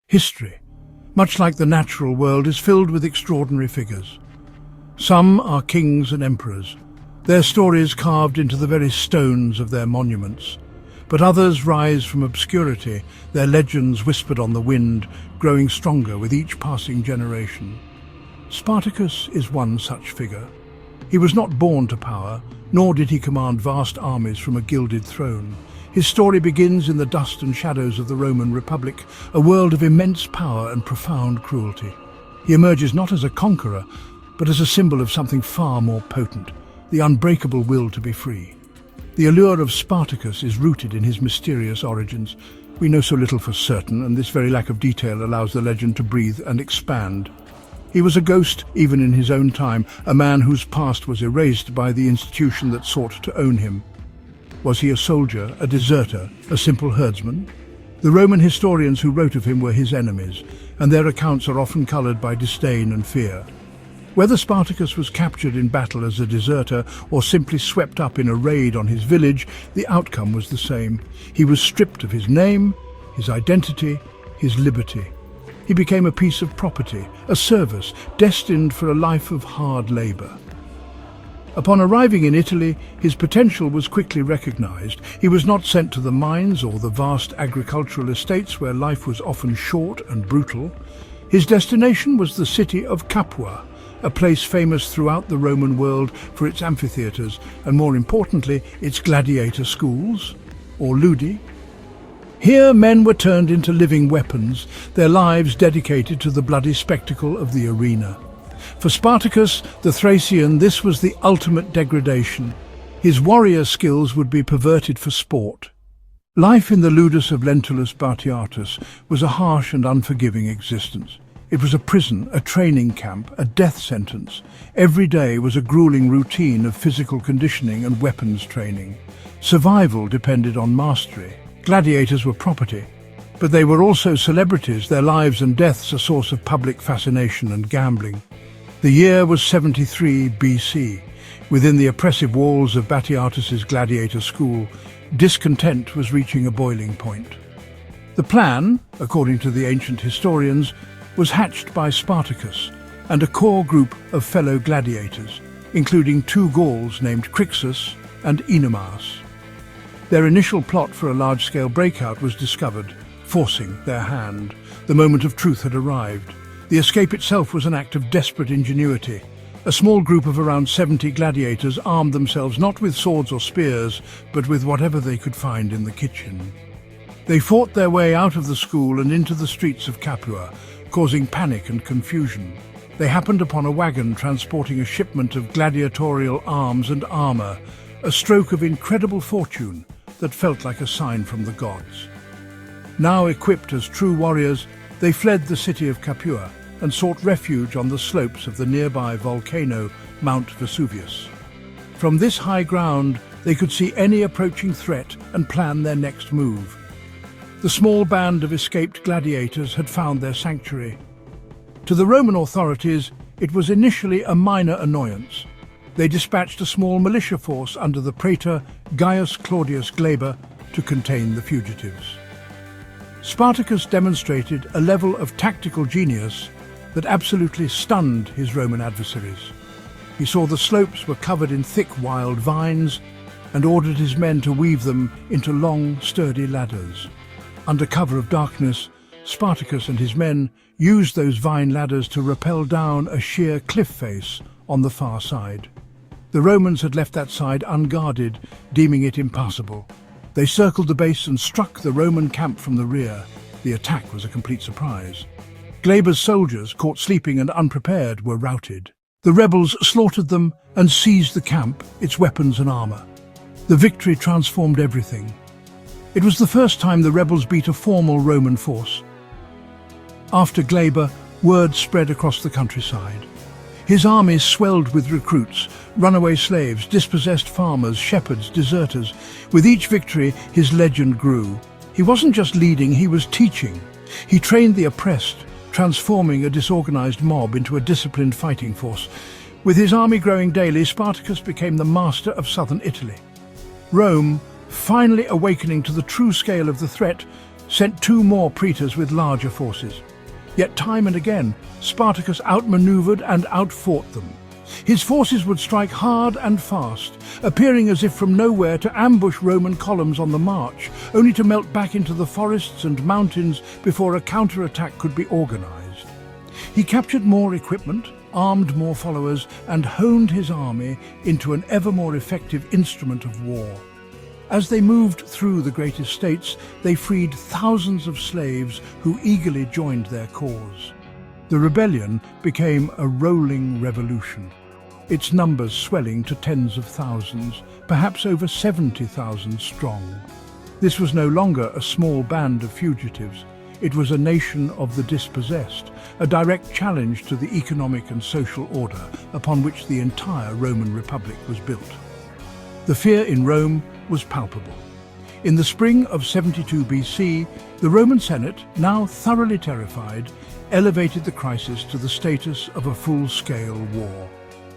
History, much like the natural world, is filled with extraordinary figures. Some are kings and emperors, their stories carved into the very stones of their monuments. But others rise from obscurity, their legends whispered on the wind, growing stronger with each passing generation. Spartacus is one such figure. He was not born to power, nor did he command vast armies from a gilded throne. His story begins in the dust and shadows of the Roman Republic, a world of immense power and profound cruelty. He emerges not as a conqueror, but as a symbol of something far more potent, the unbreakable will to be free. The allure of Spartacus is rooted in his mysterious origins. We know so little for certain, and this very lack of detail allows the legend to breathe and expand. He was a ghost even in his own time, a man whose past was erased by the institution that sought to own him. Was he a soldier, a deserter, a simple herdsman? The Roman historians who wrote of him were his enemies, and their accounts are often coloured by disdain and fear. Whether Spartacus was captured in battle as a deserter or simply swept up in a raid on his village, the outcome was the same. He was stripped of his name, his identity, his liberty. He became a piece of property, a service, destined for a life of hard labour. Upon arriving in Italy, his potential was quickly recognized. He was not sent to the mines or the vast agricultural estates where life was often short and brutal. His destination was the city of Capua, a place famous throughout the Roman world for its amphitheatres and, more importantly, its gladiator schools, or ludi. Here men were turned into living weapons, their lives dedicated to the bloody spectacle of the arena. For Spartacus, the Thracian, this was the ultimate degradation. His warrior skills would be perverted for sport. Life in the ludus of Lentulus Batiatus was a harsh and unforgiving existence. It was a prison, a training camp, a death sentence. Every day was a grueling routine of physical conditioning and weapons training. Survival depended on mastery. Gladiators were property, but they were also celebrities, their lives and deaths a source of public fascination and gambling. The year was 73 BC. Within the oppressive walls of Batiatus's gladiator school, discontent was reaching a boiling point. The plan, according to the ancient historians, was hatched by Spartacus and a core group of fellow gladiators, including two Gauls named Crixus and Enomas. Their initial plot for a large-scale breakout was discovered, forcing their hand. The moment of truth had arrived. The escape itself was an act of desperate ingenuity. A small group of around 70 gladiators armed themselves not with swords or spears, but with whatever they could find in the kitchen. They fought their way out of the school and into the streets of Capua, causing panic and confusion. They happened upon a wagon transporting a shipment of gladiatorial arms and armour, a stroke of incredible fortune that felt like a sign from the gods. Now equipped as true warriors, they fled the city of Capua and sought refuge on the slopes of the nearby volcano Mount Vesuvius. From this high ground, they could see any approaching threat and plan their next move. The small band of escaped gladiators had found their sanctuary. To the Roman authorities, it was initially a minor annoyance. They dispatched a small militia force under the praetor Gaius Claudius Glaber to contain the fugitives. Spartacus demonstrated a level of tactical genius that absolutely stunned his Roman adversaries. He saw the slopes were covered in thick wild vines and ordered his men to weave them into long, sturdy ladders. Under cover of darkness, Spartacus and his men used those vine ladders to rappel down a sheer cliff face on the far side. The Romans had left that side unguarded, deeming it impassable. They circled the base and struck the Roman camp from the rear. The attack was a complete surprise. Glaber's soldiers, caught sleeping and unprepared, were routed. The rebels slaughtered them and seized the camp, its weapons and armour. The victory transformed everything. It was the first time the rebels beat a formal Roman force. After Glaber, word spread across the countryside. His armies swelled with recruits, runaway slaves, dispossessed farmers, shepherds, deserters. With each victory, his legend grew. He wasn't just leading, he was teaching. He trained the oppressed, transforming a disorganized mob into a disciplined fighting force. With his army growing daily, Spartacus became the master of southern Italy. Rome, finally awakening to the true scale of the threat, sent 2 more praetors with larger forces. Yet time and again, Spartacus outmaneuvered and outfought them. His forces would strike hard and fast, appearing as if from nowhere to ambush Roman columns on the march, only to melt back into the forests and mountains before a counterattack could be organized. He captured more equipment, armed more followers, and honed his army into an ever more effective instrument of war. As they moved through the great estates, they freed thousands of slaves who eagerly joined their cause. The rebellion became a rolling revolution, its numbers swelling to tens of thousands, perhaps over 70,000 strong. This was no longer a small band of fugitives. It was a nation of the dispossessed, a direct challenge to the economic and social order upon which the entire Roman Republic was built. The fear in Rome was palpable. In the spring of 72 BC, the Roman Senate, now thoroughly terrified, elevated the crisis to the status of a full-scale war.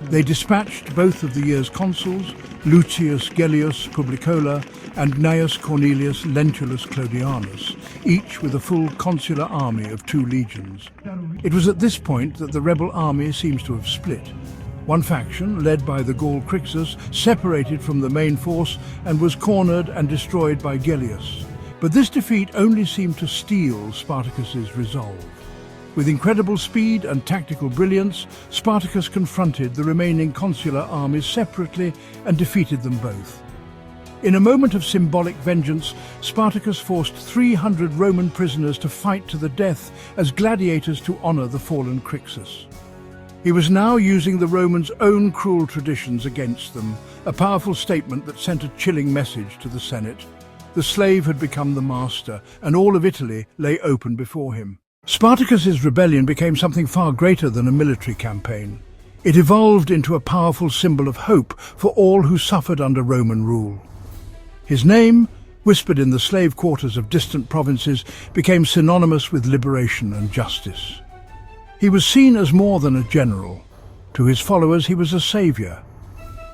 They dispatched both of the year's consuls, Lucius Gellius Publicola and Gnaeus Cornelius Lentulus Clodianus, each with a full consular army of 2 legions. It was at this point that the rebel army seems to have split. One faction, led by the Gaul Crixus, separated from the main force and was cornered and destroyed by Gellius. But this defeat only seemed to steel Spartacus's resolve. With incredible speed and tactical brilliance, Spartacus confronted the remaining consular armies separately and defeated them both. In a moment of symbolic vengeance, Spartacus forced 300 Roman prisoners to fight to the death as gladiators to honor the fallen Crixus. He was now using the Romans' own cruel traditions against them, a powerful statement that sent a chilling message to the Senate. The slave had become the master, and all of Italy lay open before him. Spartacus's rebellion became something far greater than a military campaign. It evolved into a powerful symbol of hope for all who suffered under Roman rule. His name, whispered in the slave quarters of distant provinces, became synonymous with liberation and justice. He was seen as more than a general. To his followers, he was a savior.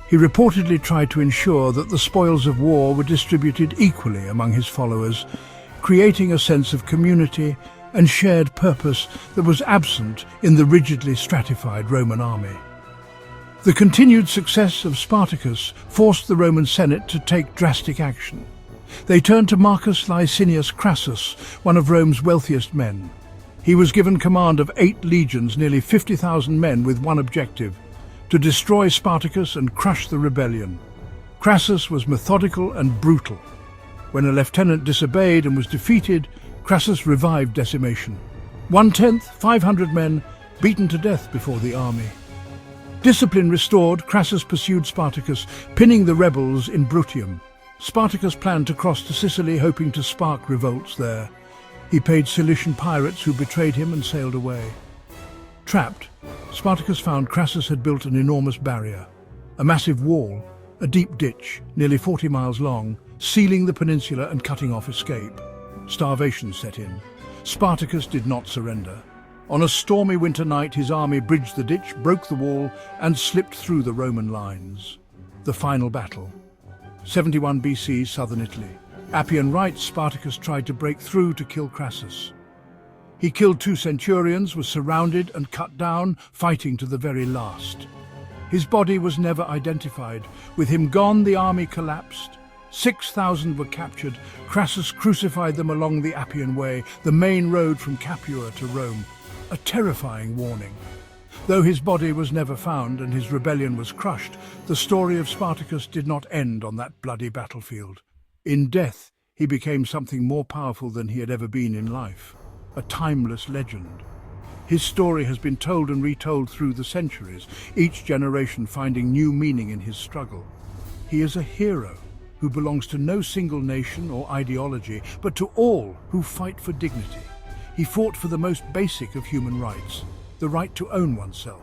He reportedly tried to ensure that the spoils of war were distributed equally among his followers, creating a sense of community and shared purpose that was absent in the rigidly stratified Roman army. The continued success of Spartacus forced the Roman Senate to take drastic action. They turned to Marcus Licinius Crassus, one of Rome's wealthiest men. He was given command of 8 legions, nearly 50,000 men, with one objective: to destroy Spartacus and crush the rebellion. Crassus was methodical and brutal. When a lieutenant disobeyed and was defeated, Crassus revived decimation. 1/10, 500 men, beaten to death before the army. Discipline restored, Crassus pursued Spartacus, pinning the rebels in Bruttium. Spartacus planned to cross to Sicily, hoping to spark revolts there. He paid Cilician pirates who betrayed him and sailed away. Trapped, Spartacus found Crassus had built an enormous barrier, a massive wall, a deep ditch, nearly 40 miles long, sealing the peninsula and cutting off escape. Starvation set in. Spartacus did not surrender. On a stormy winter night, his army bridged the ditch, broke the wall, and slipped through the Roman lines. The final battle. 71 BC, southern Italy. Appian writes Spartacus tried to break through to kill Crassus. He killed 2 centurions, was surrounded and cut down, fighting to the very last. His body was never identified. With him gone, the army collapsed. 6,000 were captured. Crassus crucified them along the Appian Way, the main road from Capua to Rome. A terrifying warning. Though his body was never found and his rebellion was crushed, the story of Spartacus did not end on that bloody battlefield. In death, he became something more powerful than he had ever been in life, a timeless legend. His story has been told and retold through the centuries, each generation finding new meaning in his struggle. He is a hero who belongs to no single nation or ideology, but to all who fight for dignity. He fought for the most basic of human rights, the right to own oneself.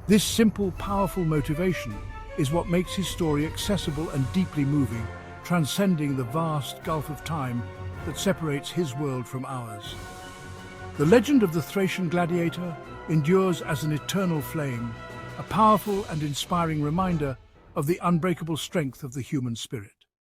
This simple, powerful motivation is what makes his story accessible and deeply moving, transcending the vast gulf of time that separates his world from ours. The legend of the Thracian gladiator endures as an eternal flame, a powerful and inspiring reminder of the unbreakable strength of the human spirit.